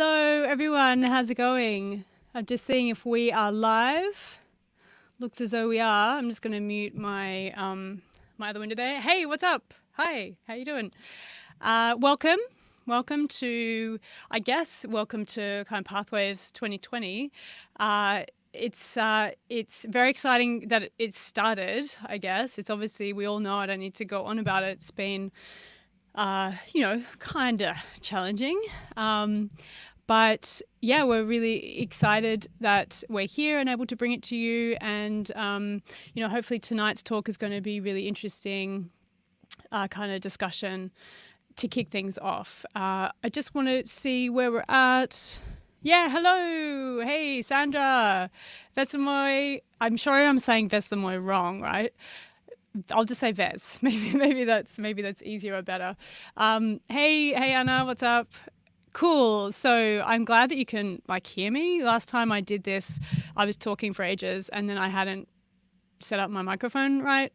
Hello, everyone. How's it going? I'm just seeing if we are live. Looks as though we are. I'm just going to mute my my other window there. Hey, what's up? Hi, how you doing? Welcome to, welcome to kind of Pathwaves 2020. It's very exciting that it started. I guess it's obviously we all know. I don't need to go on about it. It's been kind of challenging. But yeah, we're really excited that we're here and able to bring it to you. And, hopefully tonight's talk is going to be really interesting kind of discussion to kick things off. I just want to see where we're at. Yeah, hello. Hey, Sandra. Vesamoy. I'm sure I'm saying Vesamoy wrong, right? I'll just say Vez. Maybe that's easier or better. Hey Anna, what's up? Cool. So I'm glad that you can hear me. Last time I did this, I was talking for ages and then I hadn't set up my microphone right.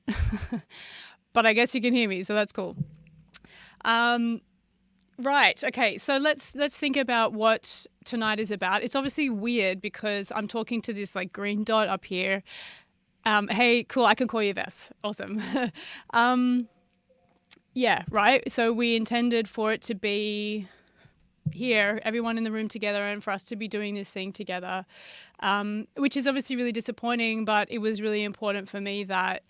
But I guess you can hear me, so that's cool. Right. Okay. So let's think about what tonight is about. It's obviously weird because I'm talking to this green dot up here. Hey, cool. I can call you Vess. Awesome. Yeah. Right. So we intended for it to be here, everyone in the room together, and for us to be doing this thing together, which is obviously really disappointing, but it was really important for me that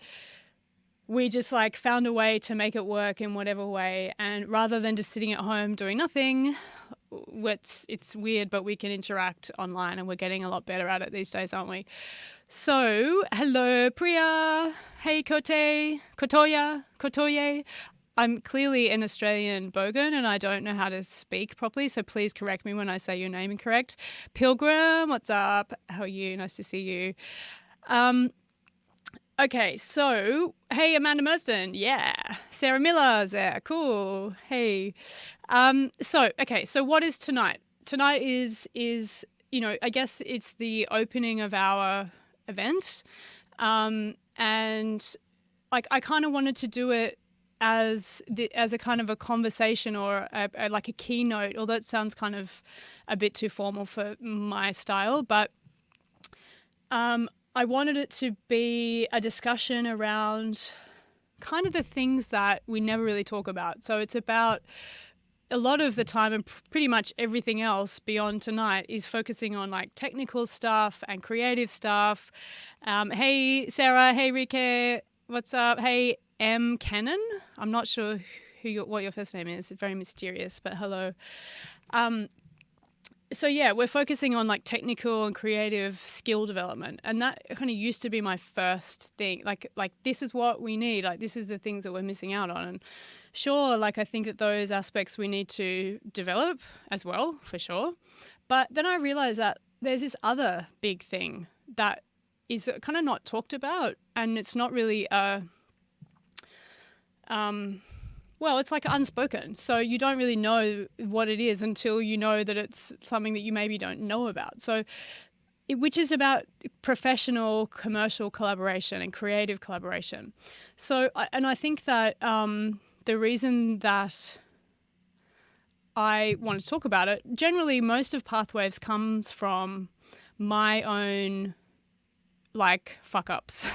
we just found a way to make it work in whatever way. And rather than just sitting at home doing nothing, it's weird, but we can interact online and we're getting a lot better at it these days, aren't we? So, hello, Priya. Hey, Kotoye. I'm clearly an Australian bogan and I don't know how to speak properly, so please correct me when I say your name incorrect. Pilgrim, what's up? How are you? Nice to see you. Okay, so, hey, Amanda Mersden, yeah. Sarah Miller's there, cool. Hey. So what is tonight? Tonight is I guess it's the opening of our event. And I kind of wanted to do it as a kind of a conversation or a keynote, although it sounds kind of a bit too formal for my style, but I wanted it to be a discussion around kind of the things that we never really talk about. So it's about a lot of the time, and pretty much everything else beyond tonight is focusing on technical stuff and creative stuff. Hey Sarah, hey Rike, what's up? Hey M. Cannon. I'm not sure what your first name is. It's very mysterious, but hello. So yeah, we're focusing on technical and creative skill development, and that kind of used to be my first thing. Like this is what we need. This is the things that we're missing out on. And sure, I think that those aspects we need to develop as well, for sure. But then I realized that there's this other big thing that is kind of not talked about, and it's not really it's unspoken. So you don't really know what it is until you know that it's something that you maybe don't know about. So, which is about professional, commercial collaboration and creative collaboration. So, I think that the reason that I want to talk about it, generally most of Pathwaves comes from my own fuck ups,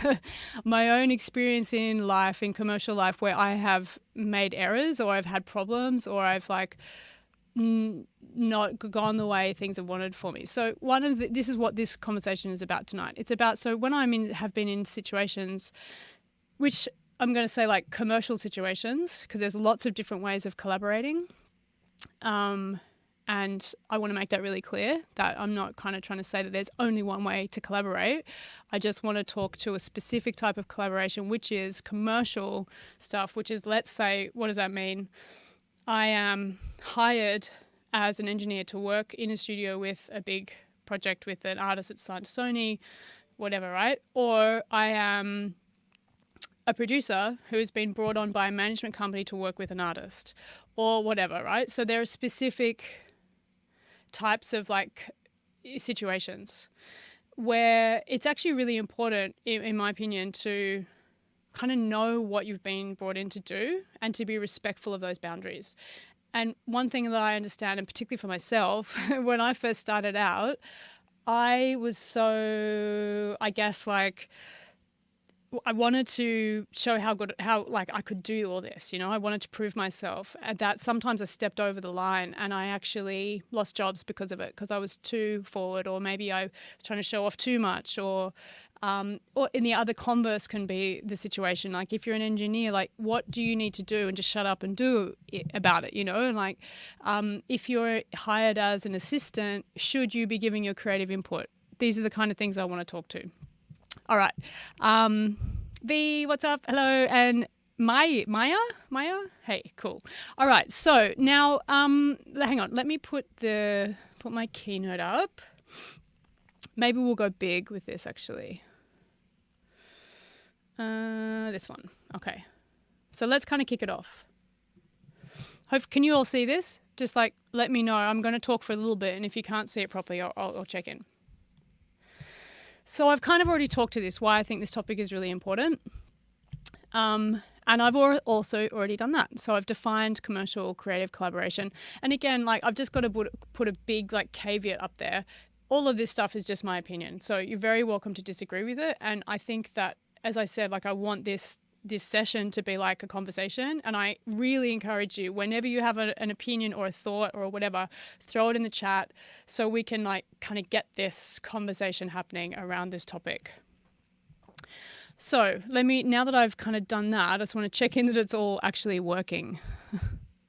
my own experience in life, in commercial life, where I have made errors or I've had problems or I've not gone the way things have wanted for me. So this is what this conversation is about tonight. It's about, so when have been in situations, which I'm going to say commercial situations, because there's lots of different ways of collaborating. And I want to make that really clear that I'm not kind of trying to say that there's only one way to collaborate. I just want to talk to a specific type of collaboration, which is commercial stuff, which is, let's say, what does that mean? I am hired as an engineer to work in a studio with a big project with an artist that's signed to Sony, whatever, right? Or I am a producer who has been brought on by a management company to work with an artist or whatever, right? So there are specific types of situations where it's actually really important, in my opinion, to kind of know what you've been brought in to do and to be respectful of those boundaries. And one thing that I understand, and particularly for myself, when I first started out, I was so, I guess, like, I wanted to show how like I could do all this, you know, I wanted to prove myself, and that sometimes I stepped over the line and I actually lost jobs because of it, because I was too forward, or maybe I was trying to show off too much, or in the other converse can be the situation. Like if you're an engineer, like what do you need to do, and just shut up and do it about it, you know? And like if you're hired as an assistant, should you be giving your creative input? These are the kind of things I want to talk to. All right. V, what's up? Hello. And Maya? Hey, cool. All right. So now, hang on. Let me put my keynote up. Maybe we'll go big with this actually. This one. Okay. So let's kind of kick it off. Can you all see this? Just like, let me know. I'm going to talk for a little bit, and if you can't see it properly, I'll check in. So I've kind of already talked to this, why I think this topic is really important. And I've also already done that. So I've defined commercial creative collaboration. And again, like I've just got to put a big like caveat up there. All of this stuff is just my opinion. So you're very welcome to disagree with it. And I think that, as I said, like I want this session to be like a conversation, and I really encourage you, whenever you have an opinion or a thought or whatever, throw it in the chat so we can like kind of get this conversation happening around this topic. So now that I've kind of done that, I just want to check in that it's all actually working.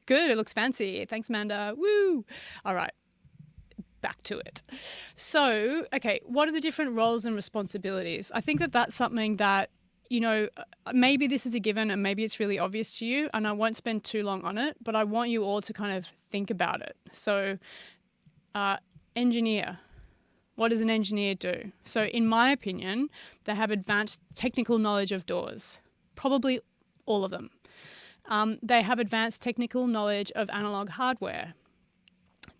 Good, it looks fancy. Thanks, Amanda. Woo! All right, back to it. So, okay, what are the different roles and responsibilities? I think that that's something that, you know, maybe this is a given and maybe it's really obvious to you, and I won't spend too long on it, but I want you all to kind of think about it. So, engineer. What does an engineer do? So, in my opinion, they have advanced technical knowledge of doors, probably all of them. They have advanced technical knowledge of analog hardware.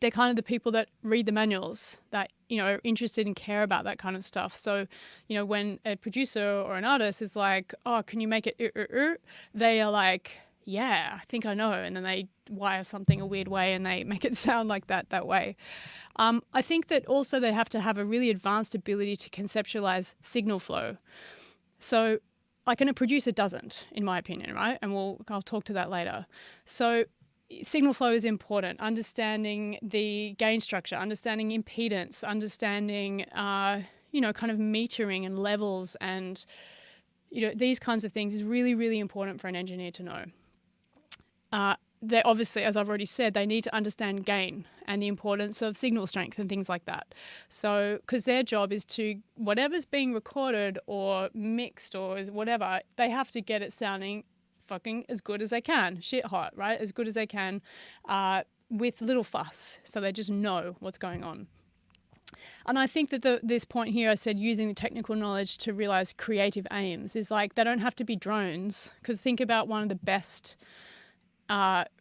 They're kind of the people that read the manuals, that, you know, are interested and care about that kind of stuff. So, you know, when a producer or an artist is like, oh, can you make it, they are like, yeah, I think I know. And then they wire something a weird way and they make it sound like that way. I think that also they have to have a really advanced ability to conceptualize signal flow. So, like, and a producer doesn't, in my opinion, right? And I'll talk to that later. So, signal flow is important. Understanding the gain structure, understanding impedance, understanding, you know, kind of metering and levels, and, you know, these kinds of things is really, really important for an engineer to know. They obviously, as I've already said, they need to understand gain and the importance of signal strength and things like that. So, because their job is to, whatever's being recorded or mixed or whatever, they have to get it sounding fucking as good as they can, shit hot, right? As good as they can, with little fuss. So they just know what's going on. And I think that this point here, I said using the technical knowledge to realize creative aims, is like, they don't have to be drones. Because think about one of the best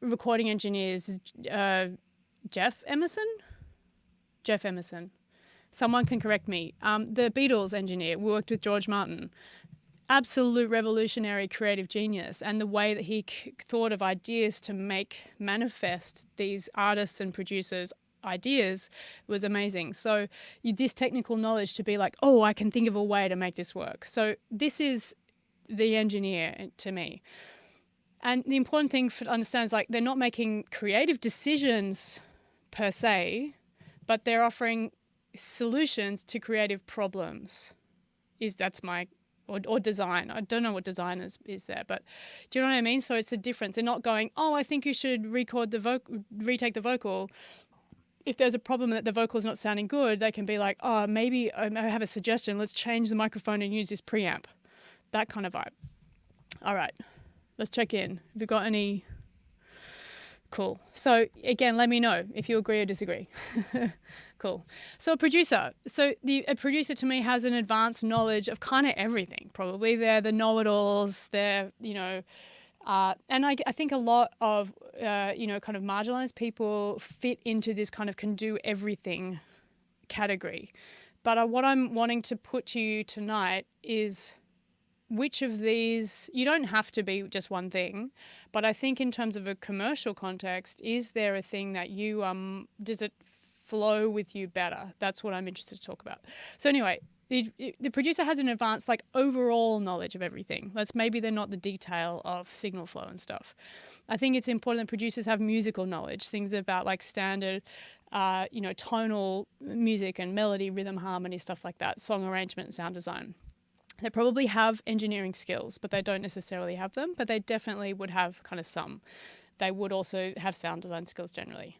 recording engineers, Jeff Emerson. Someone can correct me. The Beatles engineer worked with George Martin. Absolute revolutionary creative genius, and the way that he thought of ideas to manifest these artists and producers' ideas was amazing. So this technical knowledge to be like, oh, I can think of a way to make this work. So this is the engineer to me. And the important thing to understand is, like, they're not making creative decisions per se, but they're offering solutions to creative problems. Or design. I don't know what design is there, but do you know what I mean? So it's a difference. They're not going, oh, I think you should retake the vocal. If there's a problem that the vocal is not sounding good, they can be like, oh, maybe I have a suggestion. Let's change the microphone and use this preamp. That kind of vibe. All right, let's check in. Have you got any? Cool. So again, let me know if you agree or disagree. Cool. So a producer. A producer to me has an advanced knowledge of kind of everything. Probably they're the know-it-alls. They're, you know, and I think a lot of, you know, kind of marginalized people fit into this kind of can do everything category. But what I'm wanting to put to you tonight is which of these, you don't have to be just one thing, but I think in terms of a commercial context, is there a thing that you, does it flow with you better? That's what I'm interested to talk about. So anyway, the producer has an advanced like overall knowledge of everything. Maybe they're not the detail of signal flow and stuff. I think it's important that producers have musical knowledge, things about like standard, tonal music and melody, rhythm, harmony, stuff like that, song arrangement and sound design. They probably have engineering skills, but they don't necessarily have them, but they definitely would have kind of some. They would also have sound design skills generally.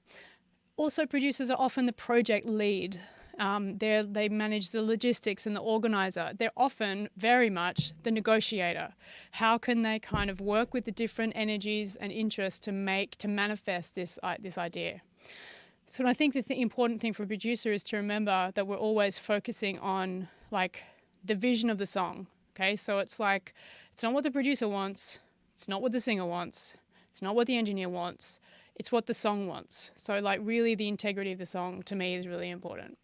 Also, producers are often the project lead. They manage the logistics and the organizer. They're often very much the negotiator. How can they kind of work with the different energies and interests to manifest this idea? So I think the important thing for a producer is to remember that we're always focusing on like the vision of the song. Okay, so it's like, it's not what the producer wants, it's not what the singer wants, it's not what the engineer wants, it's what the song wants. So like really the integrity of the song to me is really important.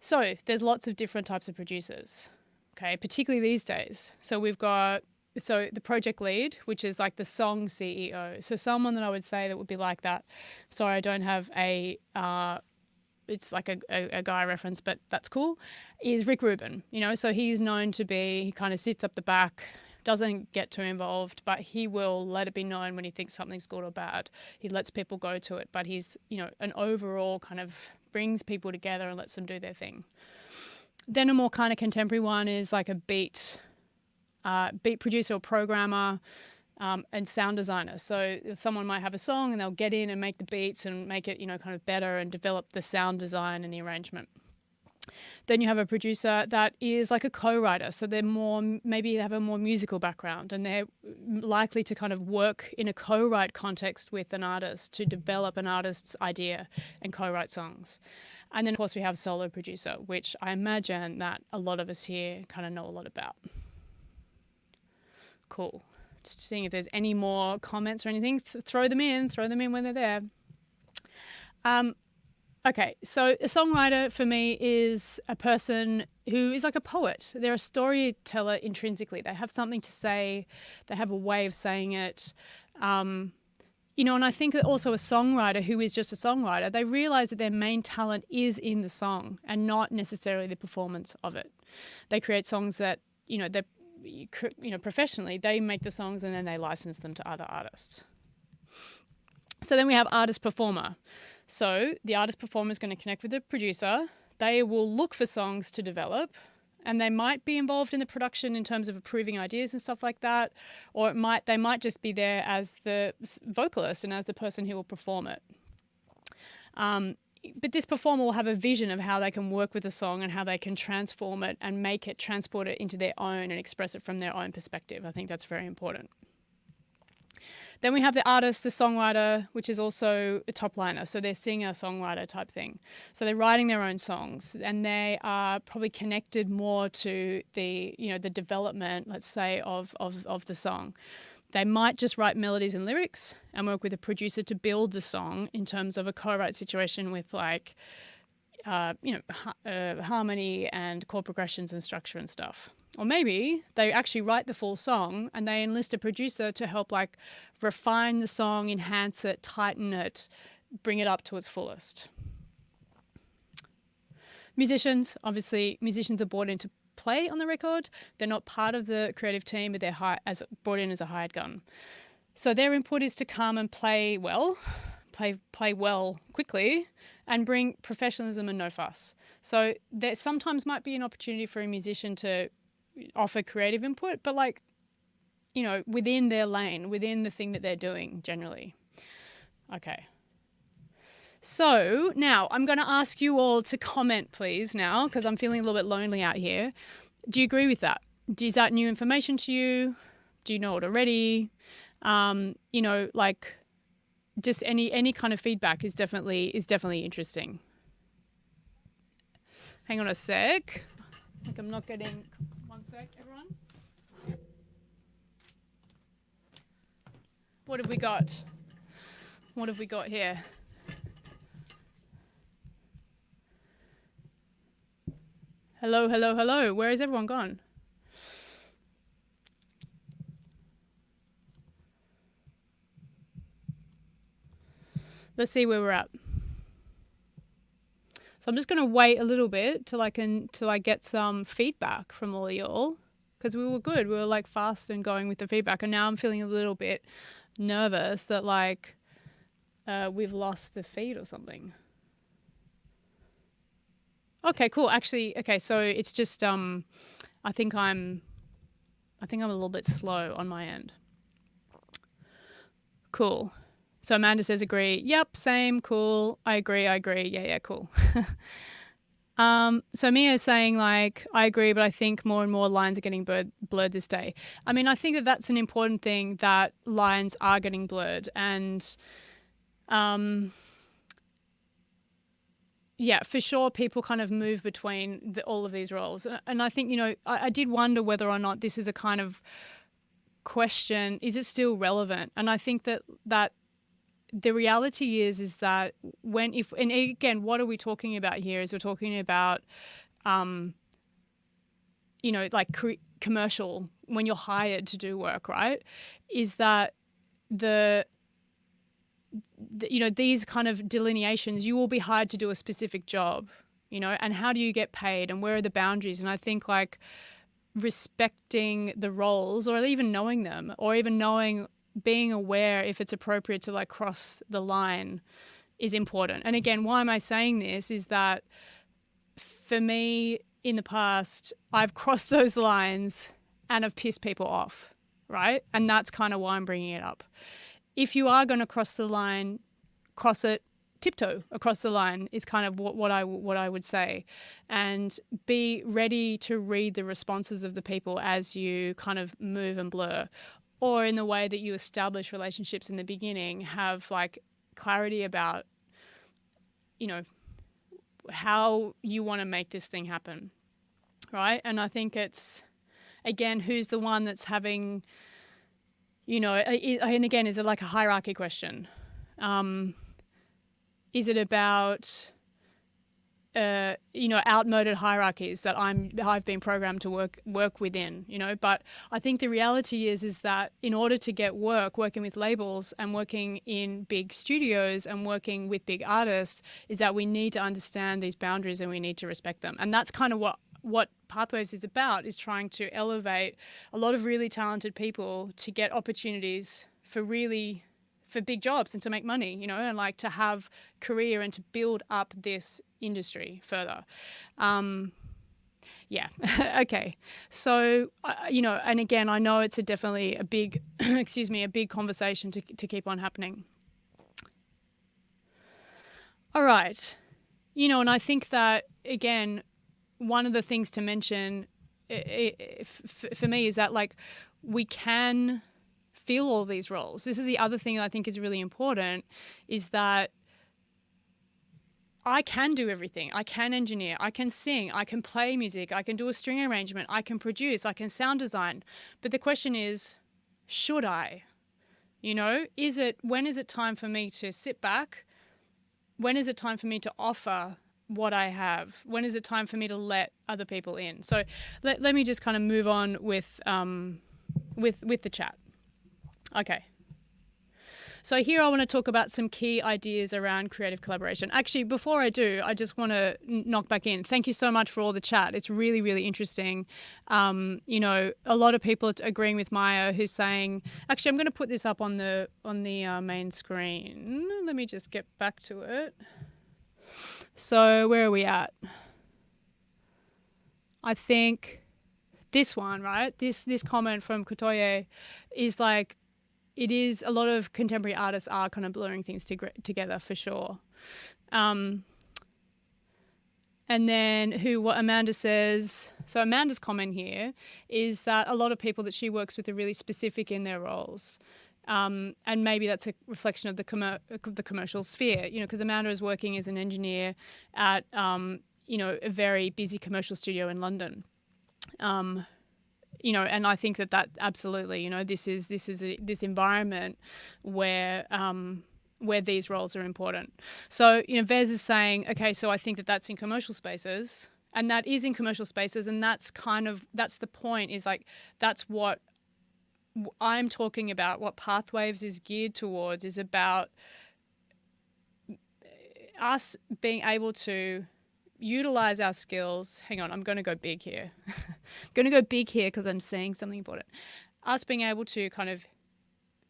So there's lots of different types of producers, okay, particularly these days. So we've got, the project lead, which is like the song CEO. So someone that I would say that would be like that. Sorry, I don't have it's like a guy reference, but that's cool, is Rick Rubin. So he's known to be, he kind of sits up the back, doesn't get too involved, but he will let it be known when he thinks something's good or bad. He lets people go to it, but he's, an overall kind of brings people together and lets them do their thing. Then a more kind of contemporary one is like a beat producer or programmer, and sound designer. So someone might have a song and they'll get in and make the beats and make it, kind of better and develop the sound design and the arrangement. Then you have a producer that is like a co-writer. So maybe they have a more musical background and they're likely to kind of work in a co-write context with an artist to develop an artist's idea and co-write songs. And then of course we have solo producer, which I imagine that a lot of us here kind of know a lot about. Cool. Just seeing if there's any more comments or anything. Throw them in when they're there. Okay, so a songwriter for me is a person who is like a poet. They're a storyteller intrinsically. They have something to say. They have a way of saying it. And I think that also a songwriter who is just a songwriter, they realize that their main talent is in the song and not necessarily the performance of it. They create songs that, professionally, they make the songs and then they license them to other artists. So then we have artist performer. So the artist performer is going to connect with the producer. They will look for songs to develop and they might be involved in the production in terms of approving ideas and stuff like that. Or they might just be there as the vocalist and as the person who will perform it. But this performer will have a vision of how they can work with a song and how they can transform it and transport it into their own and express it from their own perspective. I think that's very important. Then we have the artist, the songwriter, which is also a top liner. So they're singer-songwriter type thing. So they're writing their own songs and they are probably connected more to the development, let's say, of the song. They might just write melodies and lyrics and work with a producer to build the song in terms of a co-write situation with like, harmony and chord progressions and structure and stuff. Or maybe they actually write the full song and they enlist a producer to help like refine the song, enhance it, tighten it, bring it up to its fullest. Musicians, obviously, musicians are brought into play on the record. They're not part of the creative team, but they're brought in as a hired gun. So their input is to come and play well quickly, and bring professionalism and no fuss. So there sometimes might be an opportunity for a musician to offer creative input, but within their lane, within the thing that they're doing generally. Okay. So now I'm going to ask you all to comment, please, now, because I'm feeling a little bit lonely out here. Do you agree with that? Is that new information to you? Do you know it already? Just any kind of feedback is definitely interesting. Hang on a sec. Like I'm not getting. One sec, everyone. What have we got? What have we got here? Hello, hello, hello. Where has everyone gone? Let's see where we're at. So I'm just going to wait a little bit till I get some feedback from all of y'all, because we were good. We were like fast and going with the feedback, and now I'm feeling a little bit nervous that like we've lost the feed or something. Okay, cool. Actually, okay, so it's just I think I'm a little bit slow on my end. Cool. So Amanda says agree. Yep, same, cool. I agree. Yeah, cool. So Mia is saying like, I agree, but I think more and more lines are getting blurred this day. I mean, I think that that's an important thing, that lines are getting blurred, and yeah, for sure, people kind of move between all of these roles. And I think, I did wonder whether or not this is a kind of question, is it still relevant? And I think that the reality is that and again, what are we talking about here? Is we're talking about, like commercial, when you're hired to do work, right? Is that these kind of delineations, you will be hired to do a specific job, and how do you get paid and where are the boundaries? And I think like respecting the roles, or even knowing them, or even being aware if it's appropriate to like cross the line is important. And again, why am I saying this is that for me in the past, I've crossed those lines and have pissed people off, right? And that's kind of why I'm bringing it up. If you are going to cross the line, cross it, tiptoe across the line is kind of what I would say, and be ready to read the responses of the people as you kind of move and blur, or in the way that you establish relationships in the beginning, have like clarity about, how you want to make this thing happen, right? And I think it's, again, who's the one that's having, and again, is it like a hierarchy question? Is it about, outmoded hierarchies that I've been programmed to work within, But I think the reality is that in order to get working with labels and working in big studios and working with big artists, is that we need to understand these boundaries and we need to respect them. And that's kind of what Pathwaves is about, is trying to elevate a lot of really talented people to get opportunities for big jobs and to make money, and like to have career and to build up this industry further. Yeah. Okay. So, and again, I know it's definitely a big, a big conversation to keep on happening. All right. And I think that, again, one of the things to mention for me is that like we can feel all these roles. This is the other thing that I think is really important, is that I can do everything. I can engineer, I can sing, I can play music, I can do a string arrangement, I can produce, I can sound design. But the question is, should I? When is it time for me to sit back? When is it time for me to offer what I have? When is it time for me to let other people in? So let me just kind of move on with the chat. Okay. So here I want to talk about some key ideas around creative collaboration. Actually, before I do, I just want to knock back in. Thank you so much for all the chat. It's really, really interesting. A lot of people agreeing with Maya, who's saying, actually, I'm going to put this up on the main screen. Let me just get back to it. So where are we at? I think this one, right? This comment from Kotoye is like, it is, a lot of contemporary artists are kind of blurring things together for sure. And then what Amanda says, so Amanda's comment here is that a lot of people that she works with are really specific in their roles. And maybe that's a reflection of the commercial sphere, because Amanda is working as an engineer at, a very busy commercial studio in London. And I think that absolutely, this is this environment where these roles are important. So, Vez is saying, okay, so I think that that's in commercial spaces, And that is in commercial spaces. And that's the point, is like, that's what I'm talking about. What Pathwaves is geared towards is about us being able to utilize our skills. Hang on, I'm going to go big here. I'm going to go big here because I'm saying something important. Us being able to kind of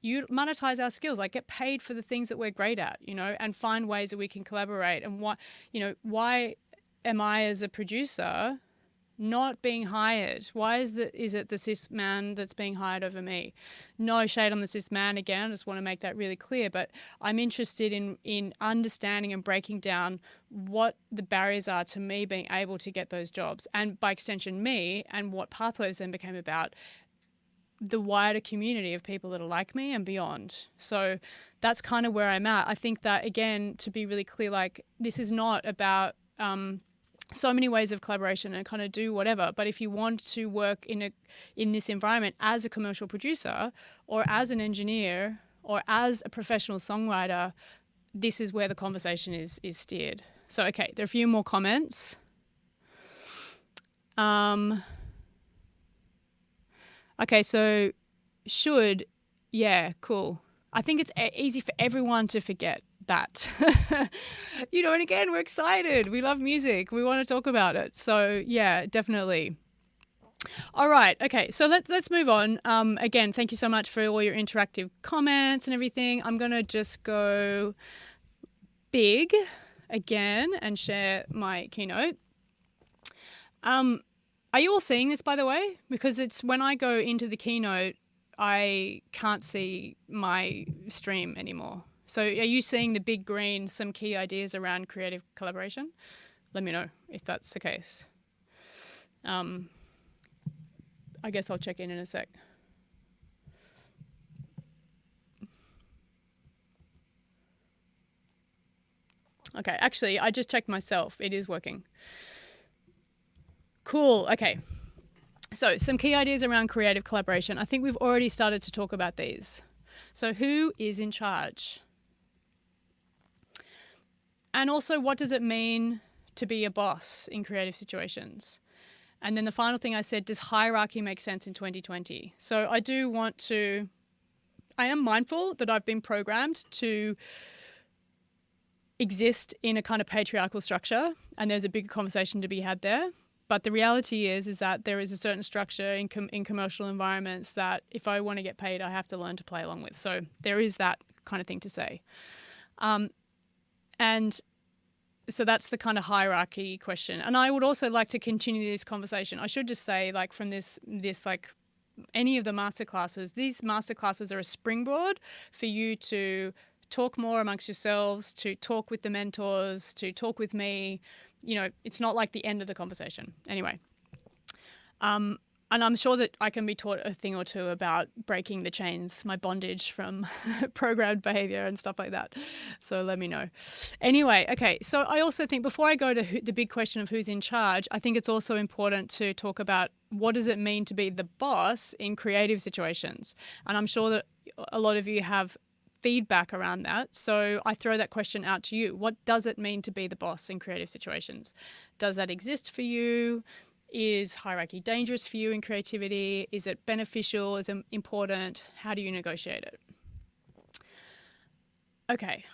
monetize our skills, like get paid for the things that we're great at, and find ways that we can collaborate. And why am I as a producer not being hired? Why is it the cis man that's being hired over me? No shade on the cis man, again, I just want to make that really clear, but I'm interested in understanding and breaking down what the barriers are to me being able to get those jobs, and by extension me, and what Pathways then became about, the wider community of people that are like me and beyond. So that's kind of where I'm at. I think that, again, to be really clear, like, this is not about so many ways of collaboration and kind of do whatever. But if you want to work in this environment as a commercial producer, or as an engineer, or as a professional songwriter, this is where the conversation is steered. So, okay, there are a few more comments. Okay, so yeah, cool. I think it's easy for everyone to forget that. And again, we're excited. We love music. We want to talk about it. So yeah, definitely. All right. Okay. So let's move on. Again, thank you so much for all your interactive comments and everything. I'm going to just go big again and share my keynote. Are you all seeing this, by the way? Because it's when I go into the keynote, I can't see my stream anymore. So are you seeing the big green, some key ideas around creative collaboration? Let me know if that's the case. I guess I'll check in a sec. Okay, actually, I just checked myself. It is working. Cool, okay. So some key ideas around creative collaboration. I think we've already started to talk about these. So who is in charge? And also, what does it mean to be a boss in creative situations? And then the final thing I said, does hierarchy make sense in 2020? So I am mindful that I've been programmed to exist in a kind of patriarchal structure, and there's a bigger conversation to be had there. But the reality is that there is a certain structure in commercial environments that if I want to get paid, I have to learn to play along with. So there is that kind of thing to say. And so that's the kind of hierarchy question. And I would also like to continue this conversation. I should just say, like, from this like any of the masterclasses, these masterclasses are a springboard for you to talk more amongst yourselves, to talk with the mentors, to talk with me. It's not like the end of the conversation. Anyway, and I'm sure that I can be taught a thing or two about breaking the chains, my bondage from programmed behavior and stuff like that. So let me know. Anyway, okay. So I also think, before I go to the big question of who's in charge, I think it's also important to talk about what does it mean to be the boss in creative situations. And I'm sure that a lot of you have feedback around that. So I throw that question out to you. What does it mean to be the boss in creative situations? Does that exist for you? Is hierarchy dangerous for you in creativity? Is it beneficial? Is it important? How do you negotiate it? Okay,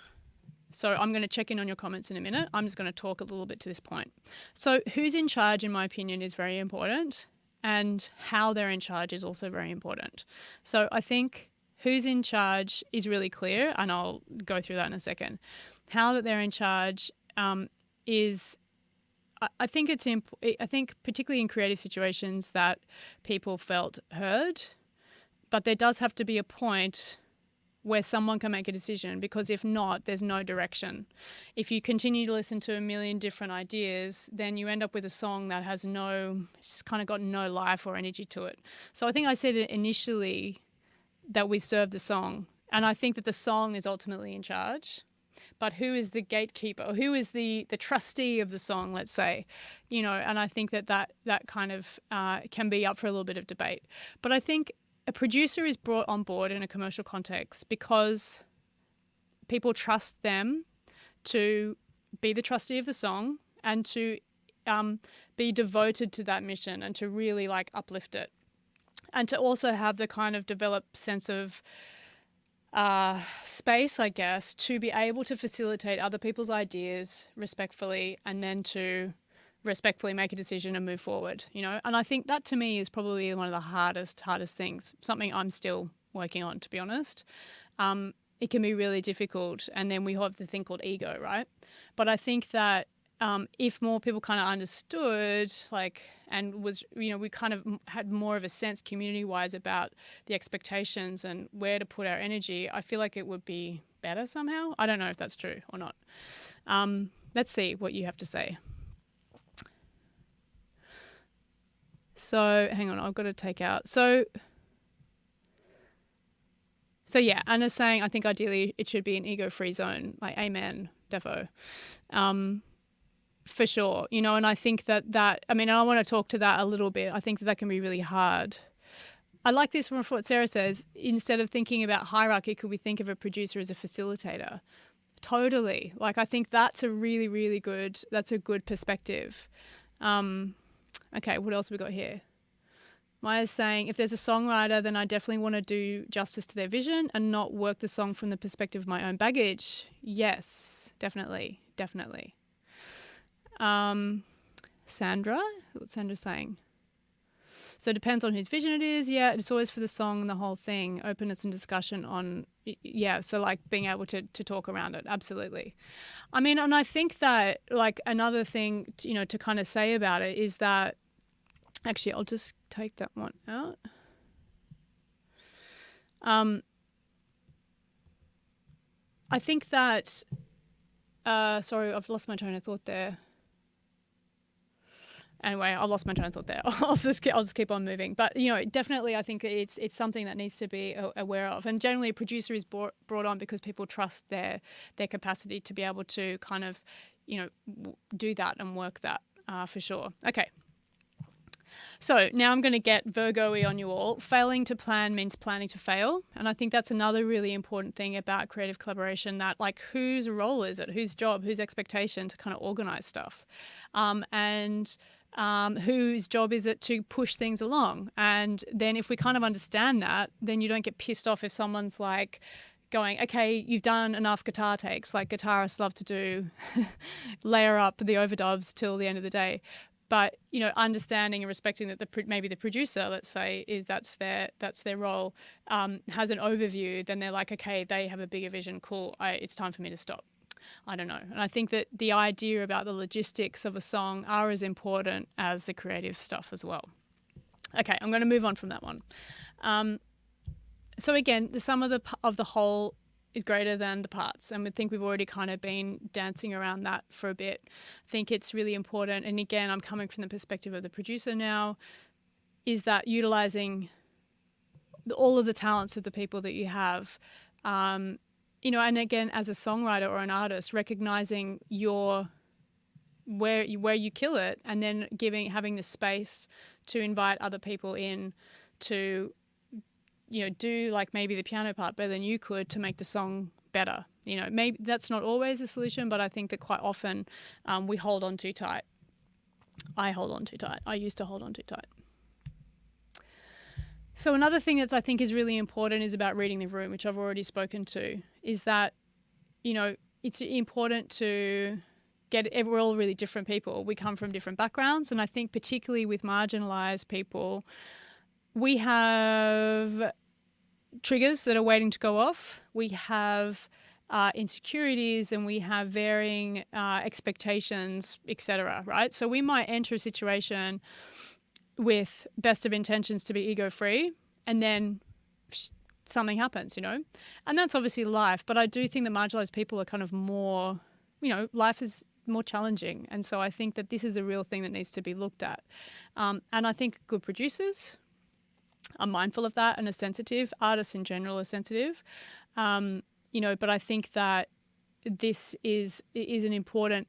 so I'm going to check in on your comments in a minute. I'm just going to talk a little bit to this point. So who's in charge, in my opinion, is very important, and how they're in charge is also very important. So I think who's in charge is really clear, and I'll go through that in a second. How that they're in charge is, I think particularly in creative situations, that people felt heard, but there does have to be a point where someone can make a decision, because if not, there's no direction. If you continue to listen to a million different ideas, then you end up with a song that has it's just kind of got no life or energy to it. So I think I said initially that we serve the song, and I think that the song is ultimately in charge. But who is the gatekeeper? Who is the trustee of the song, let's say? And I think that kind of can be up for a little bit of debate. But I think a producer is brought on board in a commercial context because people trust them to be the trustee of the song and to be devoted to that mission and to really like uplift it, and to also have the kind of developed sense of space, I guess, to be able to facilitate other people's ideas respectfully, and then to respectfully make a decision and move forward, you know. And I think that to me is probably one of the hardest things, something I'm still working on, to be honest. It can be really difficult, and then we have the thing called ego, right? But I think that if more people kind of understood, like, and was, you know, we kind of had more of a sense community-wise about the expectations and where to put our energy, I feel like it would be better somehow. I don't know if that's true or not. Let's see what you have to say. So hang on, I've got to take out. So yeah, Anna's saying, I think ideally it should be an ego-free zone. Like, amen, defo. For sure, you know, and I think that, I mean, I want to talk to that a little bit. I think that can be really hard. I like this from what Sarah says. Instead of thinking about hierarchy, could we think of a producer as a facilitator? Totally. Like, I think that's a really, really good, that's a good perspective. Okay, what else have we got here? Maya's saying, if there's a songwriter, then I definitely want to do justice to their vision and not work the song from the perspective of my own baggage. Yes, definitely. Sandra, what's Sandra saying? So it depends on whose vision it is. Yeah, it's always for the song and the whole thing. Openness and discussion on, yeah, so like being able to talk around it. Absolutely. I mean, and I think that like another thing, you know, to kind of say about it is that, actually, I'll just take that one out. I think that, sorry, I've lost my train of thought there. Anyway, I lost my train of thought there. I'll just keep on moving. But, you know, definitely I think that it's something that needs to be aware of. And generally a producer is brought on because people trust their capacity to be able to kind of, you know, do that and work that for sure. Okay. So now I'm going to get Virgo-y on you all. Failing to plan means planning to fail. And I think that's another really important thing about creative collaboration, that like whose role is it, whose job, whose expectation to kind of organize stuff. And whose job is it to push things along. And then if we kind of understand that, then you don't get pissed off if someone's like going, okay, you've done enough guitar takes, like guitarists love to do, layer up the overdubs till the end of the day. But, you know, understanding and respecting that maybe the producer, let's say, is that's their role, has an overview, then they're like, okay, they have a bigger vision. Cool. It's time for me to stop. I don't know. And I think that the idea about the logistics of a song are as important as the creative stuff as well. Okay, I'm going to move on from that one. So again, the sum of the whole is greater than the parts. And I think we've already kind of been dancing around that for a bit. I think it's really important. And again, I'm coming from the perspective of the producer now, is that utilizing all of the talents of the people that you have, you know, and again, as a songwriter or an artist, recognizing where you kill it, and then having the space to invite other people in to, you know, do like maybe the piano part better than you could to make the song better. You know, maybe that's not always a solution, but I think that quite often we hold on too tight. I hold on too tight. I used to hold on too tight. So another thing that I think is really important is about reading the room, which I've already spoken to, is that, you know, it's important to we're all really different people. We come from different backgrounds. And I think particularly with marginalized people, we have triggers that are waiting to go off. We have insecurities, and we have varying expectations, etc. Right? So we might enter a situation with best of intentions to be ego-free, and then something happens, you know? And that's obviously life, but I do think that marginalized people are kind of more, you know, life is more challenging. And so I think that this is a real thing that needs to be looked at. And I think good producers are mindful of that and are sensitive. Artists in general are sensitive, you know, but I think that this is an important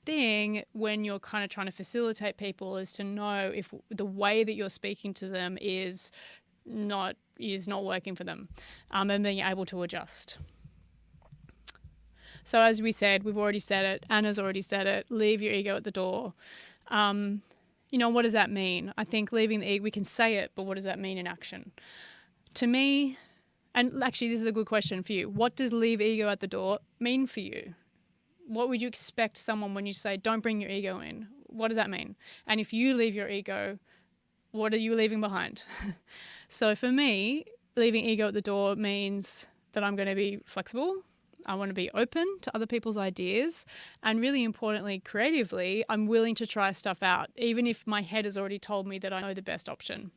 thing when you're kind of trying to facilitate people, is to know if the way that you're speaking to them is not working for them, and being able to adjust. So as we said, we've already said it, Anna's already said it, leave your ego at the door. What does that mean? I think leaving the ego, we can say it, but what does that mean in action? To me, and actually this is a good question for you, what does leave ego at the door mean for you? What would you expect someone when you say, don't bring your ego in? What does that mean? And if you leave your ego, what are you leaving behind? So for me, leaving ego at the door means that I'm going to be flexible. I want to be open to other people's ideas. And really importantly, creatively, I'm willing to try stuff out, even if my head has already told me that I know the best option.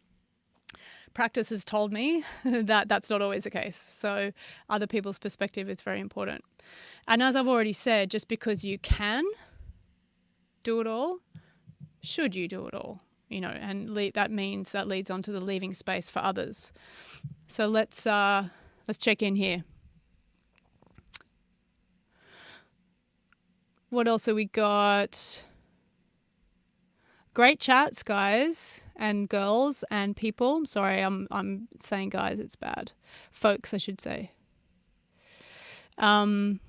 Practice has told me that that's not always the case. So other people's perspective is very important. And as I've already said, just because you can do it all, should you do it all? And that means that leads on to the leaving space for others. So let's check in here. What else have we got? Great chats, guys and girls and people. I'm sorry, I'm saying guys, it's bad. Folks, I should say. Hang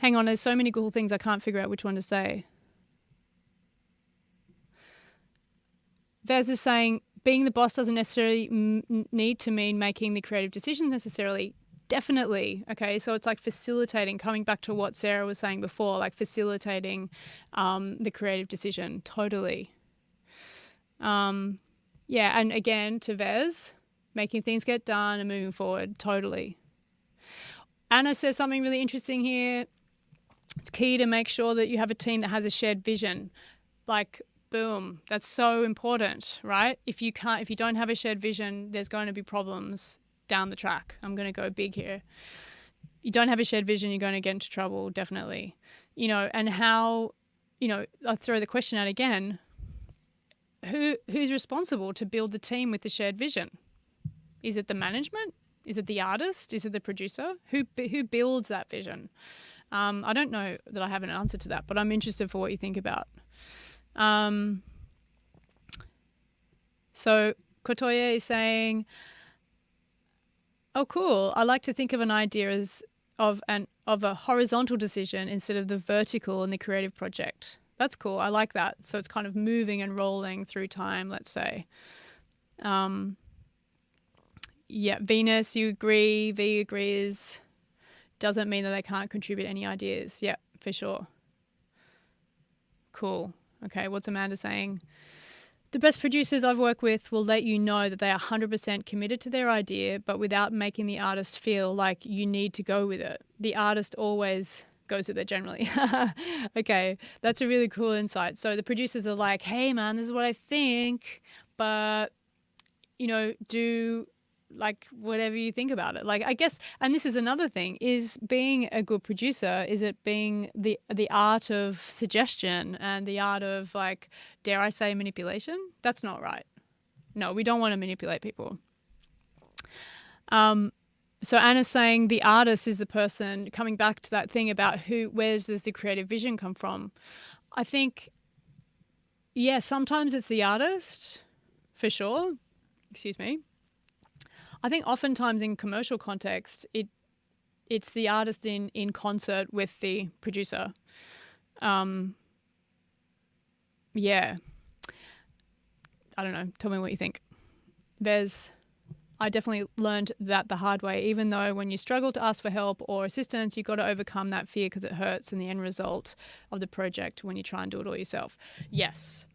on, there's so many cool things I can't figure out which one to say. Vez is saying, being the boss doesn't necessarily need to mean making the creative decisions necessarily. Definitely. Okay, so it's like facilitating, coming back to what Sarah was saying before, like facilitating the creative decision. Totally. And again, to Vez, making things get done and moving forward. Totally. Anna says something really interesting here. It's key to make sure that you have a team that has a shared vision. Like, boom, that's so important, right? If you don't have a shared vision, there's going to be problems down the track. I'm going to go big here. You don't have a shared vision, you're going to get into trouble, definitely. And how, I'll throw the question out again. Who's responsible to build the team with the shared vision? Is it the management? Is it the artist? Is it the producer? Who builds that vision? I don't know that I have an answer to that, but I'm interested for what you think about. So Kotoye is saying, oh, cool. I like to think of an idea as of a horizontal decision instead of the vertical in the creative project. That's cool. I like that. So it's kind of moving and rolling through time, let's say. Venus, you agree. V agrees. Doesn't mean that they can't contribute any ideas. Yeah, for sure. Cool. Okay, what's Amanda saying? The best producers I've worked with will let you know that they are 100% committed to their idea, but without making the artist feel like you need to go with it. The artist always goes with it generally. Okay, that's a really cool insight. So the producers are like, hey man, this is what I think, but do like whatever you think about it. Like, I guess, and this is another thing, is being a good producer, is it being the art of suggestion and the art of, like, dare I say, manipulation? That's not right. No, we don't want to manipulate people. So Anna's saying the artist is the person, coming back to that thing about where does the creative vision come from? I think, yeah, sometimes it's the artist, for sure. Excuse me. I think oftentimes in commercial context, it's the artist in concert with the producer. Yeah. I don't know. Tell me what you think. I definitely learned that the hard way, even though when you struggle to ask for help or assistance, you've got to overcome that fear because it hurts in the end result of the project when you try and do it all yourself. Yes.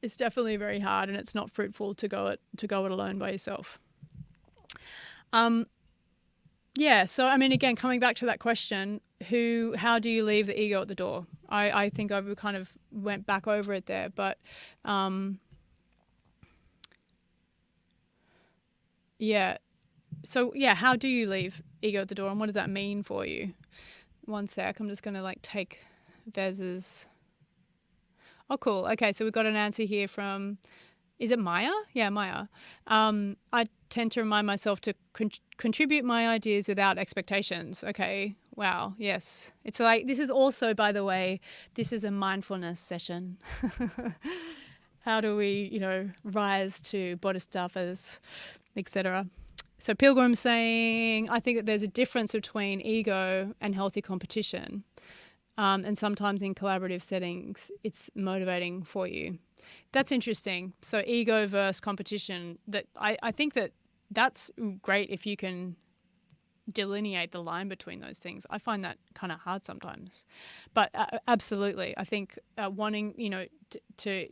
It's definitely very hard and it's not fruitful to go it alone by yourself. So I mean, again, coming back to that question, how do you leave the ego at the door? I think I kind of went back over it there, but So how do you leave ego at the door and what does that mean for you? One sec, I'm just going to take Vez's. Oh, cool. Okay, so we've got an answer here from, is it Maya? Yeah, Maya. I tend to remind myself to contribute my ideas without expectations. Okay, wow, yes. It's like, this is also, by the way, this is a mindfulness session. How do we, rise to bodhisattvas, etc. So Pilgrim's saying, I think that there's a difference between ego and healthy competition. And sometimes in collaborative settings, it's motivating for you. That's interesting. So ego versus competition. That I think that's great if you can delineate the line between those things. I find that kind of hard sometimes, but absolutely, I think wanting to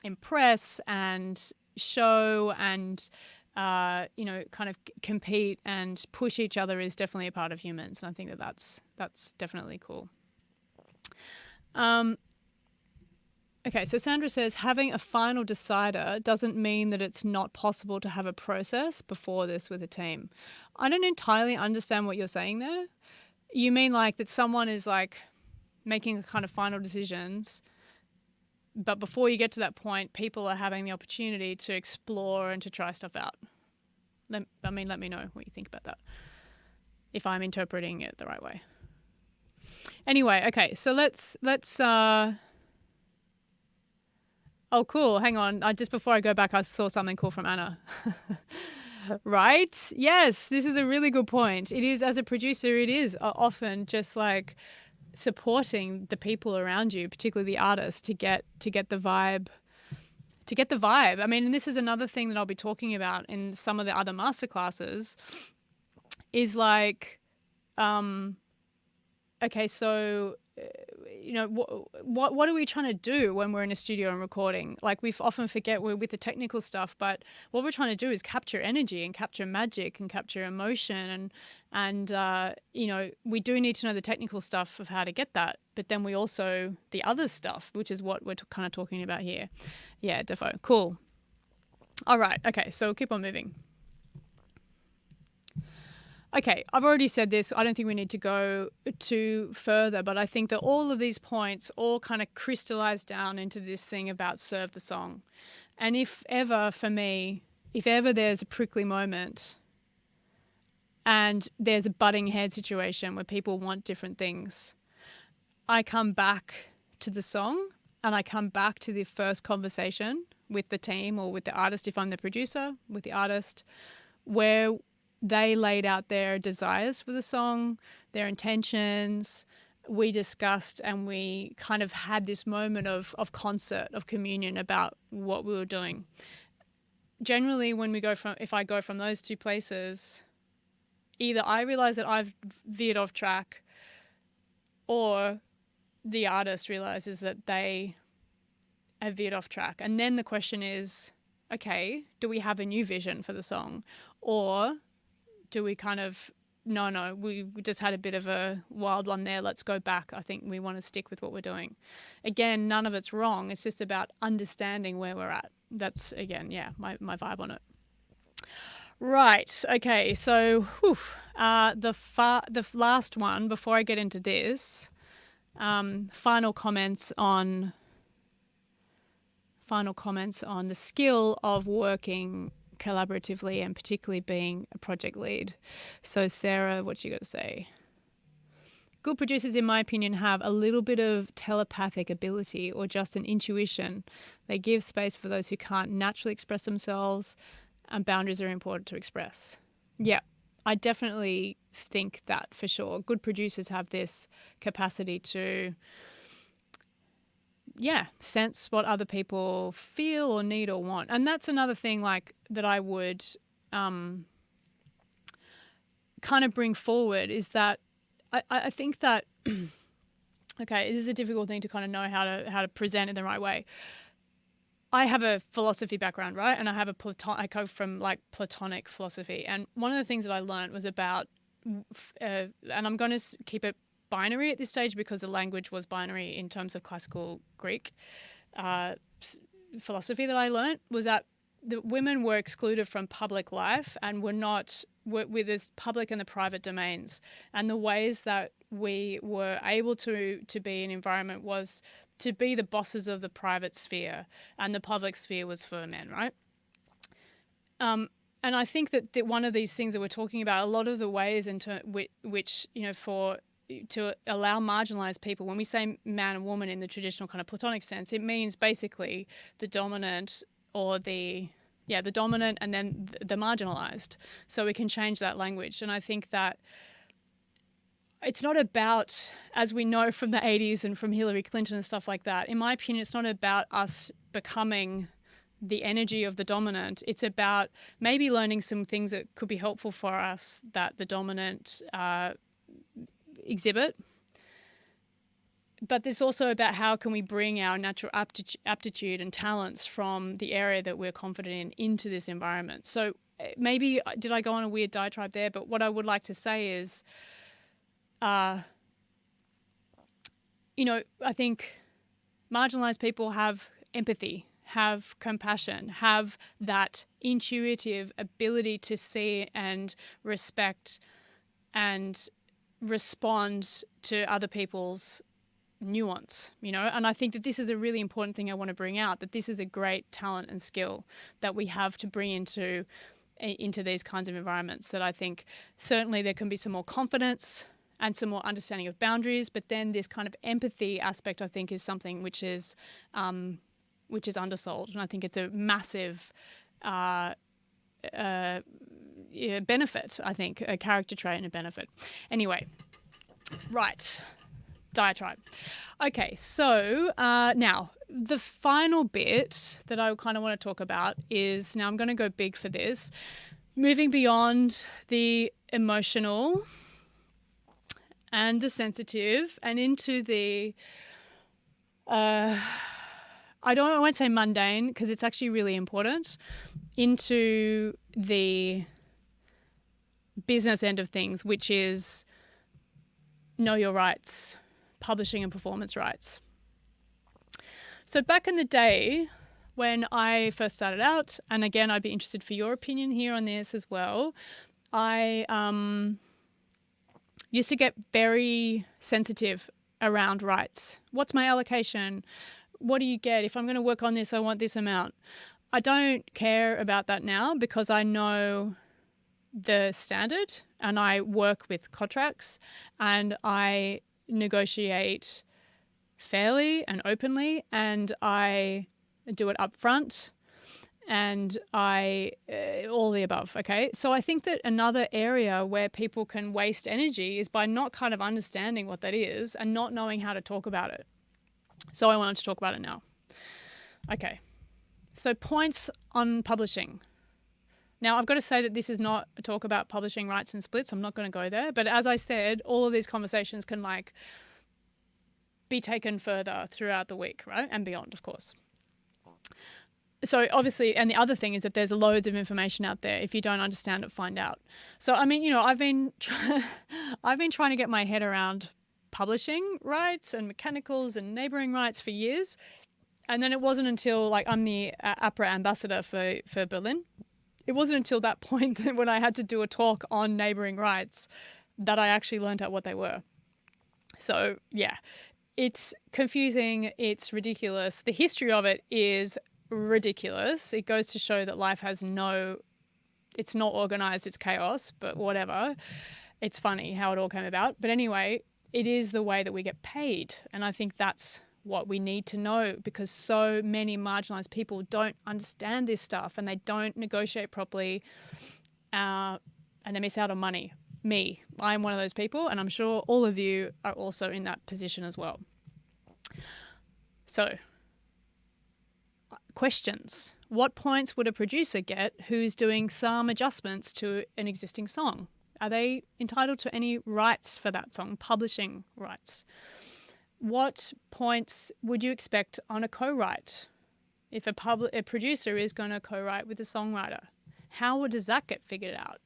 impress and show and kind of compete and push each other is definitely a part of humans, and I think that's definitely cool. Okay, so Sandra says, having a final decider doesn't mean that it's not possible to have a process before this with a team. I don't entirely understand what you're saying there. You mean like that someone is like making kind of final decisions, but before you get to that point, people are having the opportunity to explore and to try stuff out. Let me know what you think about that, if I'm interpreting it the right way. Anyway, okay, so let's oh, cool. Hang on. Just before I go back, I saw something cool from Anna. Right? Yes, this is a really good point. It is, as a producer, it is often just like supporting the people around you, particularly the artist, to get the vibe. I mean, and this is another thing that I'll be talking about in some of the other masterclasses, is like, okay, so what are we trying to do when we're in a studio and recording? Like, we often forget we're with the technical stuff, but what we're trying to do is capture energy and capture magic and capture emotion, and we do need to know the technical stuff of how to get that, but then we also the other stuff, which is what we're kind of talking about here. Yeah, defo. Cool. All right. Okay, so we'll keep on moving. Okay, I've already said this. I don't think we need to go too further, but I think that all of these points all kind of crystallize down into this thing about serve the song. And if ever there's a prickly moment and there's a butting head situation where people want different things, I come back to the song and I come back to the first conversation with the team or with the artist, if I'm the producer, with the artist, where they laid out their desires for the song, their intentions. We discussed and we kind of had this moment of concert, of communion about what we were doing. Generally, if I go from those two places, either I realize that I've veered off track, or the artist realizes that they have veered off track. And then the question is, okay, do we have a new vision for the song? Or do we kind of, no, we just had a bit of a wild one there, let's go back. I think we want to stick with what we're doing. Again, none of it's wrong. It's just about understanding where we're at. That's, again, yeah, my vibe on it. Right, okay, so the last one, before I get into this, final comments on the skill of working collaboratively and particularly being a project lead. So Sarah, what you got to say? Good producers, in my opinion, have a little bit of telepathic ability or just an intuition. They give space for those who can't naturally express themselves, and boundaries are important to express. Yeah, I definitely think that for sure. Good producers have this capacity to sense what other people feel or need or want. And that's another thing like that I would kind of bring forward, is that I think that, okay, it is a difficult thing to kind of know how to present it the right way. I have a philosophy background, right? And I have I come from like Platonic philosophy. And one of the things that I learned was about, and I'm going to keep it binary at this stage because the language was binary in terms of classical Greek philosophy that I learned, was that the women were excluded from public life and were with this public and the private domains. And the ways that we were able to be in an environment was to be the bosses of the private sphere, and the public sphere was for men, right? And I think that one of these things that we're talking about, a lot of the ways into which to allow marginalized people, when we say man and woman in the traditional kind of Platonic sense, it means basically the dominant or the dominant and then the marginalized. So we can change that language. And I think that it's not about, as we know from the 80s and from Hillary Clinton and stuff like that, in my opinion, it's not about us becoming the energy of the dominant. It's about maybe learning some things that could be helpful for us that the dominant exhibit. But there's also about how can we bring our natural aptitude and talents from the area that we're confident in into this environment. So maybe, did I go on a weird diatribe there? But what I would like to say is, I think marginalized people have empathy, have compassion, have that intuitive ability to see and respect and respond to other people's nuance, and I think that this is a really important thing I want to bring out, that this is a great talent and skill that we have to bring into these kinds of environments, that I think certainly there can be some more confidence and some more understanding of boundaries, but then this kind of empathy aspect, I think, is something which is undersold, and I think it's a massive benefit, I think, a character trait and a benefit. Anyway, right. Diatribe. Okay, so now the final bit that I kind of want to talk about is, now I'm going to go big for this, moving beyond the emotional and the sensitive and into the, I won't say mundane because it's actually really important, into the business end of things, which is know your rights, publishing and performance rights. So back in the day when I first started out, and again, I'd be interested for your opinion here on this as well, I used to get very sensitive around rights. What's my allocation? What do you get? If I'm going to work on this, I want this amount. I don't care about that now because I know the standard and I work with contracts and I negotiate fairly and openly, and I do it up front, and I all the above. Okay, so I think that another area where people can waste energy is by not kind of understanding what that is and not knowing how to talk about it. So I wanted to talk about it now. Okay, so points on publishing. Now, I've got to say that this is not a talk about publishing rights and splits. I'm not going to go there. But as I said, all of these conversations can be taken further throughout the week, right? And beyond, of course. So obviously, and the other thing is that there's loads of information out there. If you don't understand it, find out. So, I mean, I've been trying to get my head around publishing rights and mechanicals and neighboring rights for years. And then it wasn't until, I'm the APRA ambassador for Berlin. It wasn't until that point that when I had to do a talk on neighbouring rights that I actually learned out what they were. So, yeah, it's confusing. It's ridiculous. The history of it is ridiculous. It goes to show that life has it's not organised, it's chaos, but whatever. It's funny how it all came about. But anyway, it is the way that we get paid. And I think that's what we need to know, because so many marginalised people don't understand this stuff and they don't negotiate properly, and they miss out on money. I'm one of those people, and I'm sure all of you are also in that position as well. So, questions. What points would a producer get who's doing some adjustments to an existing song? Are they entitled to any rights for that song, publishing rights? What points would you expect on a co-write? If a producer is going to co-write with a songwriter, how does that get figured out?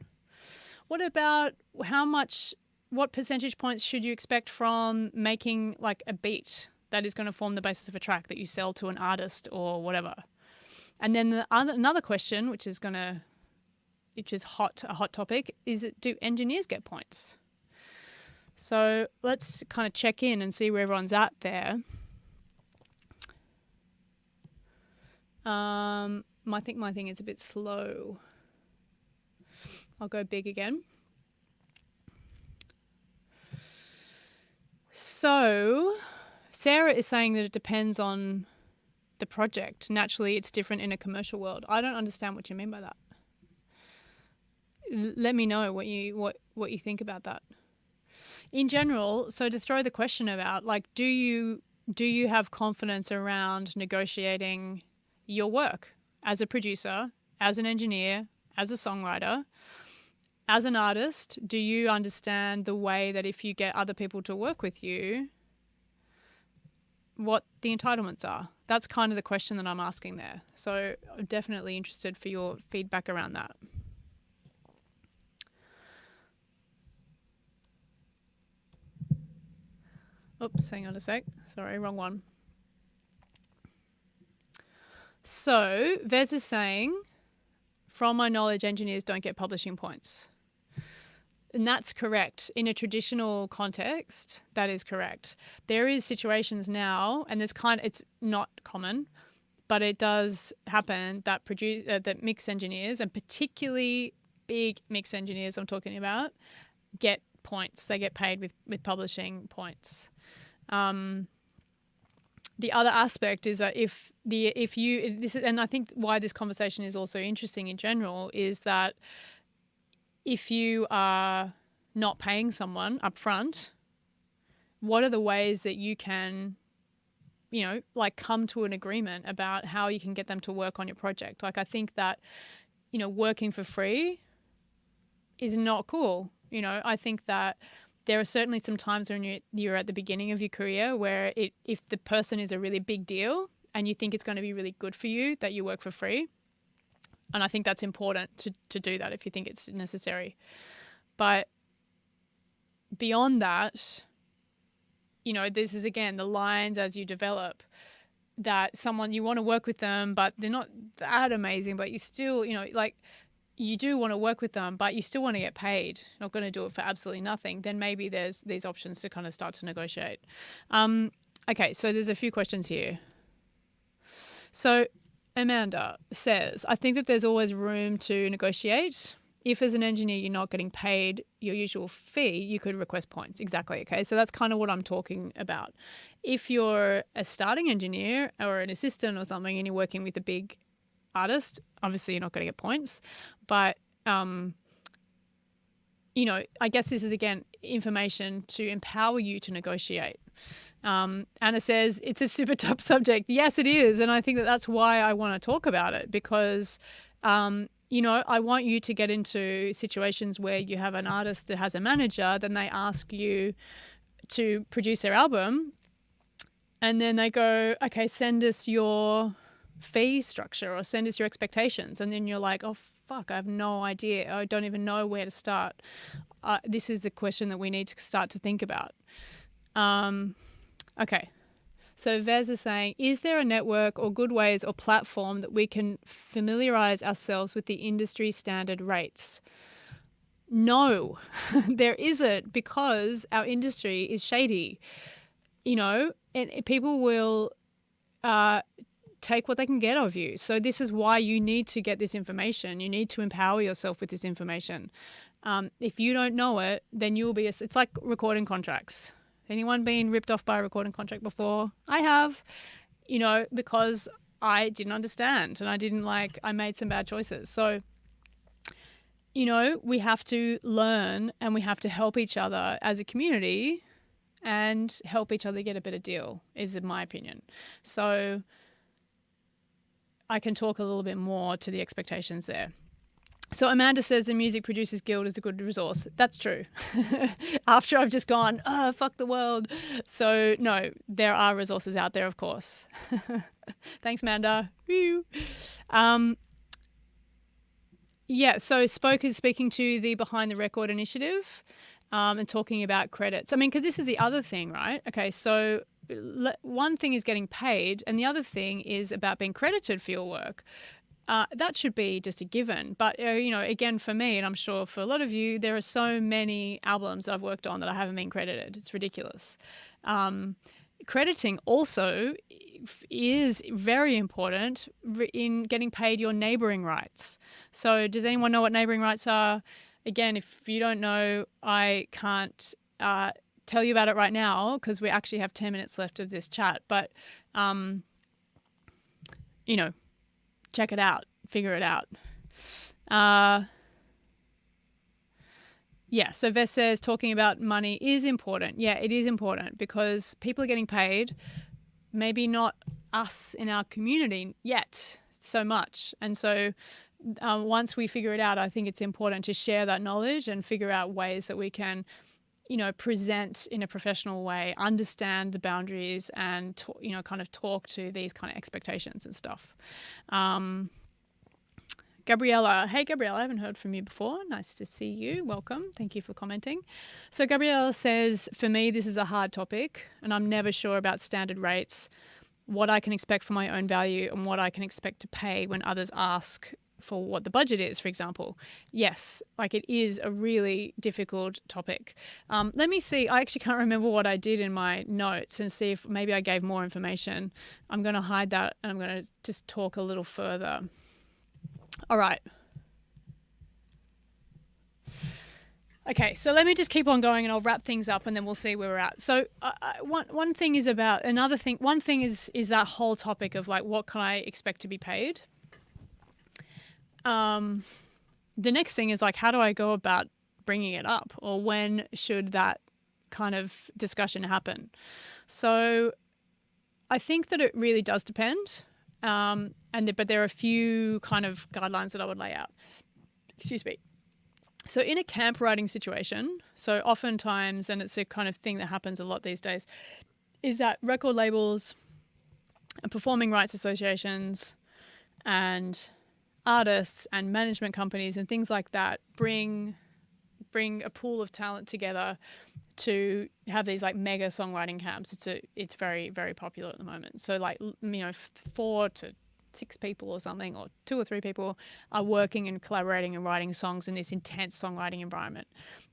What about what percentage points should you expect from making a beat that is going to form the basis of a track that you sell to an artist or whatever? And then another question, which is a hot topic, is do engineers get points? So let's kind of check in and see where everyone's at there. I think my thing is a bit slow. I'll go big again. So Sarah is saying that it depends on the project. Naturally, it's different in a commercial world. I don't understand what you mean by that. Let me know what you think about that. in general, so to throw the question about, like, do you have confidence around negotiating your work as a producer, as an engineer, as a songwriter, as an artist? Do you understand the way that if you get other people to work with you, what the entitlements are? That's kind of the question that I'm asking there. So I'm definitely interested for your feedback around that. Oops, hang on a sec. Sorry, wrong one. So Vez is saying, from my knowledge, engineers don't get publishing points. And that's correct. In a traditional context, that is correct. There is situations now, and it's not common, but it does happen that that mix engineers, and particularly big mix engineers I'm talking about, get points. They get paid with publishing points. The other aspect is that and I think why this conversation is also interesting in general is that if you are not paying someone upfront, what are the ways that you can, come to an agreement about how you can get them to work on your project? Like, I think that, working for free is not cool. I think that there are certainly some times when you're at the beginning of your career where if the person is a really big deal and you think it's going to be really good for you that you work for free. And I think that's important to do that if you think it's necessary. But beyond that, this is, again, the lines as you develop, that someone, you want to work with them, but they're not that amazing, but you still, you do want to work with them, but you still want to get paid, not going to do it for absolutely nothing, then maybe there's these options to kind of start to negotiate. Okay, so there's a few questions here. So Amanda says, I think that there's always room to negotiate. If as an engineer you're not getting paid your usual fee, you could request points. Exactly. Okay. So that's kind of what I'm talking about. If you're a starting engineer or an assistant or something and you're working with a big artist, obviously you're not going to get points. But, I guess this is, again, information to empower you to negotiate. Anna says it's a super tough subject. Yes, it is. And I think that that's why I want to talk about it, because, I want you to get into situations where you have an artist that has a manager, then they ask you to produce their album, and then they go, okay, send us your fee structure or send us your expectations. And then you're like, oh, fuck, I have no idea. I don't even know where to start. This is a question that we need to start to think about. Okay. So Vez is saying, is there a network or good ways or platform that we can familiarize ourselves with the industry standard rates? No, there isn't, because our industry is shady, and people will take what they can get of you. So this is why you need to get this information. You need to empower yourself with this information. If you don't know it, then you'll be, it's like recording contracts. Anyone been ripped off by a recording contract before? I have, because I didn't understand and I made some bad choices. So, we have to learn and we have to help each other as a community and help each other get a better deal, is in my opinion. So I can talk a little bit more to the expectations there. So Amanda says the Music Producers Guild is a good resource. That's true. After I've just gone, oh, fuck the world. So no, there are resources out there, of course. Thanks, Amanda. Woo. So Spoke is speaking to the Behind the Record initiative and talking about credits. I mean, because this is the other thing, right? Okay, so one thing is getting paid and the other thing is about being credited for your work. That should be just a given. But, again, for me, and I'm sure for a lot of you, there are so many albums that I've worked on that I haven't been credited. It's ridiculous. Crediting also is very important in getting paid your neighbouring rights. So does anyone know what neighbouring rights are? Again, if you don't know, I can't tell you about it right now because we actually have 10 minutes left of this chat. But, check it out, figure it out. Yeah, so Vess says talking about money is important. Yeah, it is important because people are getting paid, maybe not us in our community yet so much. And so once we figure it out, I think it's important to share that knowledge and figure out ways that we can, present in a professional way, understand the boundaries and, kind of talk to these kind of expectations and stuff. Gabriella. Hey, Gabriella, I haven't heard from you before. Nice to see you. Welcome. Thank you for commenting. So Gabriella says, for me, this is a hard topic and I'm never sure about standard rates, what I can expect for my own value and what I can expect to pay when others ask for what the budget is, for example. Yes, like it is a really difficult topic. Let me see. I actually can't remember what I did in my notes and see if maybe I gave more information. I'm going to hide that and I'm going to just talk a little further. All right. Okay, so let me just keep on going and I'll wrap things up and then we'll see where we're at. So one thing is about another thing. One thing is that whole topic of like, what can I expect to be paid? The next thing is like, how do I go about bringing it up, or when should that kind of discussion happen? So I think that it really does depend. But there are a few kind of guidelines that I would lay out. Excuse me. So in a camp writing situation, so oftentimes, and it's a kind of thing that happens a lot these days, is that record labels and performing rights associations and artists and management companies and things like that bring a pool of talent together to have these like mega songwriting camps. It's very, very popular at the moment. So like, 4 to 6 people or something, or 2 or 3 people are working and collaborating and writing songs in this intense songwriting environment.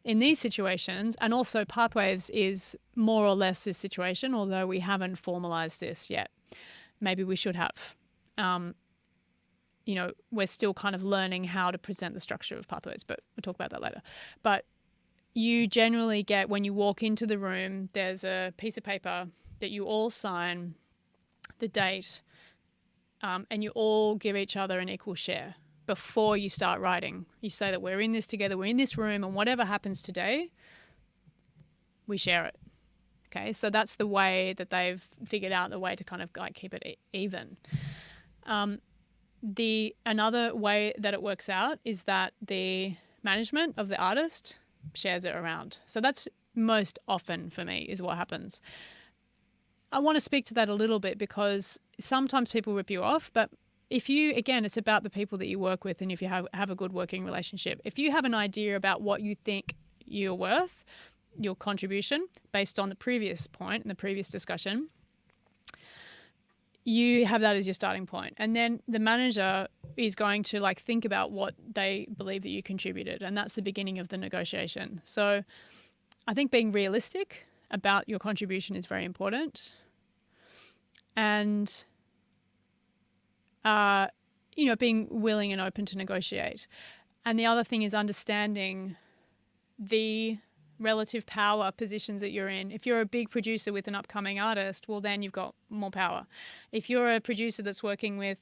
In these situations, and also Pathwaves is more or less this situation, although we haven't formalized this yet. Maybe we should have. We're still kind of learning how to present the structure of Pathways, but we'll talk about that later. But you generally get, when you walk into the room, there's a piece of paper that you all sign, the date, and you all give each other an equal share before you start writing. You say that we're in this together, we're in this room, and whatever happens today, we share it. Okay, so that's the way that they've figured out the way to kind of like keep it even. Another way that it works out is that the management of the artist shares it around. So that's most often for me is what happens. I want to speak to that a little bit because sometimes people rip you off, but if you, again, it's about the people that you work with and if you have a good working relationship. If you have an idea about what you think you're worth, your contribution, based on the previous point and the previous discussion, you have that as your starting point. And then the manager is going to like think about what they believe that you contributed. And that's the beginning of the negotiation. So I think being realistic about your contribution is very important. And, being willing and open to negotiate. And the other thing is understanding the relative power positions that you're in. If you're a big producer with an upcoming artist, well, then you've got more power. If you're a producer that's working with,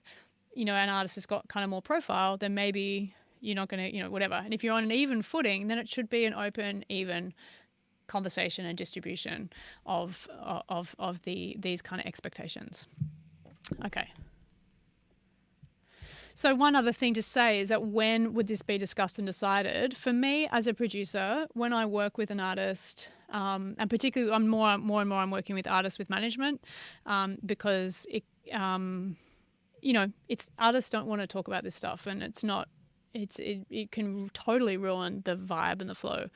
an artist that's got kind of more profile, then maybe you're not going to, whatever. And if you're on an even footing, then it should be an open, even conversation and distribution of these kind of expectations. Okay. So one other thing to say is that when would this be discussed and decided? For me as a producer, when I work with an artist, and particularly I'm more and more I'm working with artists with management, because it's artists don't want to talk about this stuff, and it can totally ruin the vibe and the flow.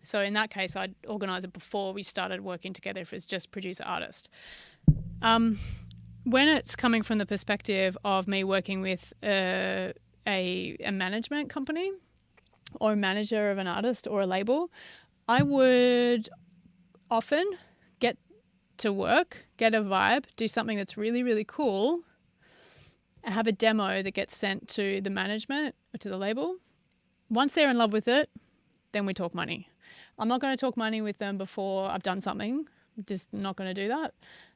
So in that case, I'd organise it before we started working together if it's just producer artist. When it's coming from the perspective of me working with a management company or a manager of an artist or a label, I would often get to work, get a vibe, do something that's really, really cool, have a demo that gets sent to the management or to the label. Once they're in love with it, then we talk money. I'm not going to talk money with them before I've done something. Just not going to do that.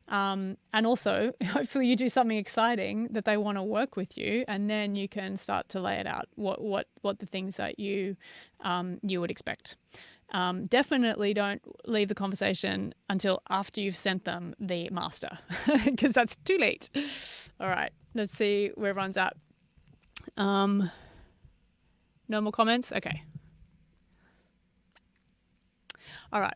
And also, hopefully you do something exciting that they want to work with you, and then you can start to lay it out, what the things that you would expect. Definitely don't leave the conversation until after you've sent them the master, because that's too late. All right, let's see where everyone's at. No more comments? Okay. All right.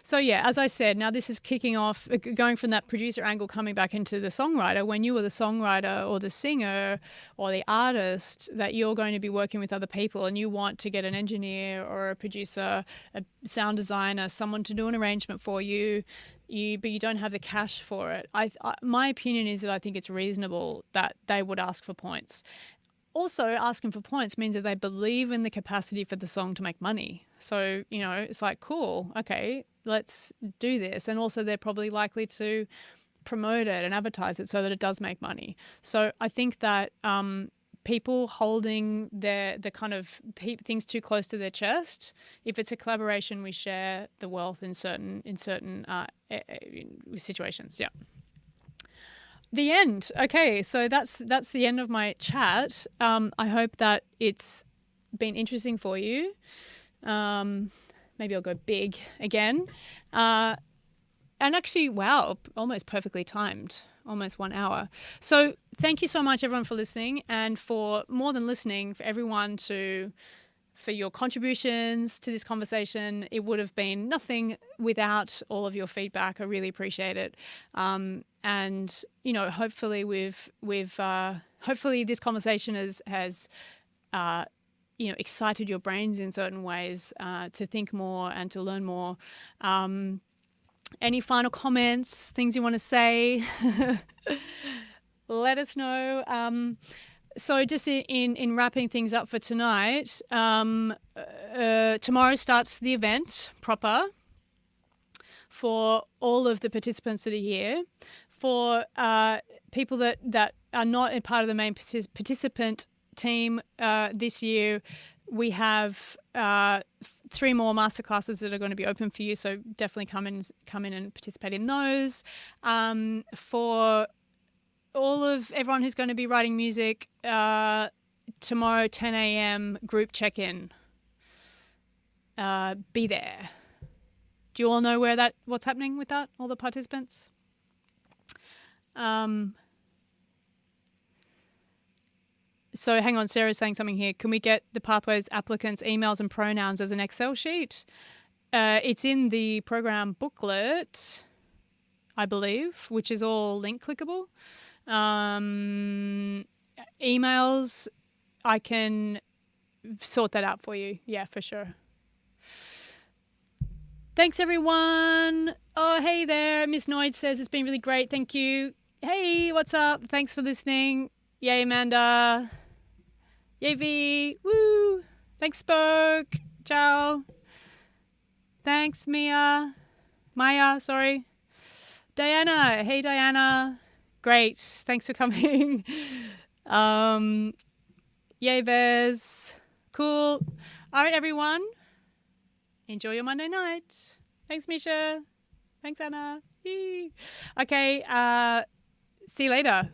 So yeah, as I said, now this is kicking off, going from that producer angle, coming back into the songwriter. When you were the songwriter or the singer or the artist, that you're going to be working with other people, and you want to get an engineer or a producer, a sound designer, someone to do an arrangement for you, but you don't have the cash for it. My opinion is that I think it's reasonable that they would ask for points. Also, asking for points means that they believe in the capacity for the song to make money. So, it's like, cool, okay, let's do this. And also they're probably likely to promote it and advertise it so that it does make money. So I think that people holding the kind of things too close to their chest, if it's a collaboration, we share the wealth in certain situations. Yeah. The end. Okay, so that's the end of my chat. I hope that it's been interesting for you. Maybe I'll go big again. And actually, wow, almost perfectly timed, almost 1 hour. So thank you so much, everyone, for listening, and for more than listening, for everyone for your contributions to this conversation. It would have been nothing without all of your feedback. I really appreciate it. And hopefully hopefully this conversation has excited your brains in certain ways to think more and to learn more. Any final comments, things you want to say? Let us know. So just in wrapping things up for tonight, tomorrow starts the event proper for all of the participants that are here. For people that are not a part of the main participant team this year, we have 3 more masterclasses that are going to be open for you. So definitely come in and participate in those. For everyone who's going to be writing music, tomorrow 10 a.m. group check-in. Be there. Do you all know what's happening with that? All the participants? So hang on, Sarah's saying something here. Can we get the Pathwaves applicants' emails and pronouns as an Excel sheet? It's in the program booklet, I believe, which is all link clickable. Emails, I can sort that out for you. Yeah, for sure. Thanks, everyone. Oh, hey there. Miss Noid says it's been really great. Thank you. Hey, what's up? Thanks for listening. Yay, Amanda. Yay, V. Woo. Thanks, Spoke. Ciao. Thanks, Maya, sorry. Diana. Hey, Diana. Great. Thanks for coming. Yay, Bez. Cool. All right, everyone. Enjoy your Monday night. Thanks, Misha. Thanks, Anna. Yee. Okay. See you later.